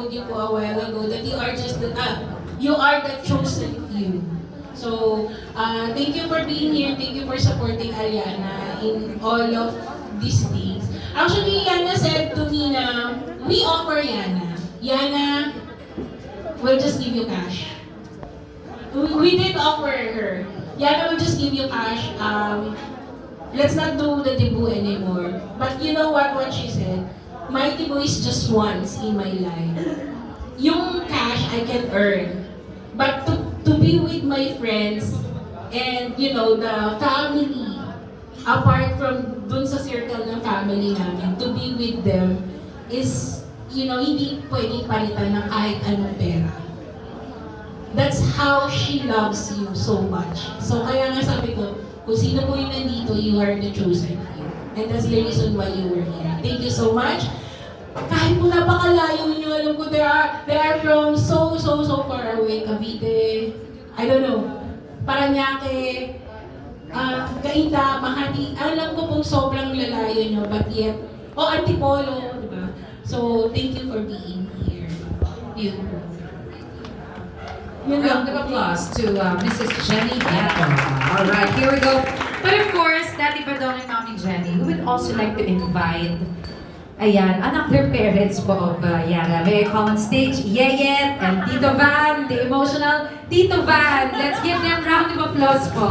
told you po a while ago that you are just you are the chosen few. So, thank you for being here. Thank you for supporting Aliana in all of these things. Actually, Yana said to me na, we offer Yana. Yana, we'll just give you cash. We did offer her. Yana will just give you cash. Let's not do the debut anymore. But you know what she said? My debut is just once in my life. Yung cash I can earn. But to be with my friends and you know the family, apart from dun sa circle ng family namin, to be with them is, you know, hindi pwedeng palitan ng kahit anong pera. That's how she loves you so much. So kaya nga sabi ko, kung sino po yung nandito, you are the chosen few. And that's the reason why you were here. Thank you so much. Kahit po napakalayo nyo, alam ko, they are from so far away. Cavite, I don't know, Paranaque, Cainta, Makati. Alam ko pong sobrang lalayo nyo, but yet, Antipolo, di ba? So, thank you for being here. Beautiful. Round of applause to Mrs. Jenny Beto. All right, here we go. But of course, Daddy Badong and Mommy Jenny, we would also like to invite, ayan, another parents po of Yara. May I call on stage, Yeyet and Tito Van, the emotional Tito Van. Let's give them round of applause po.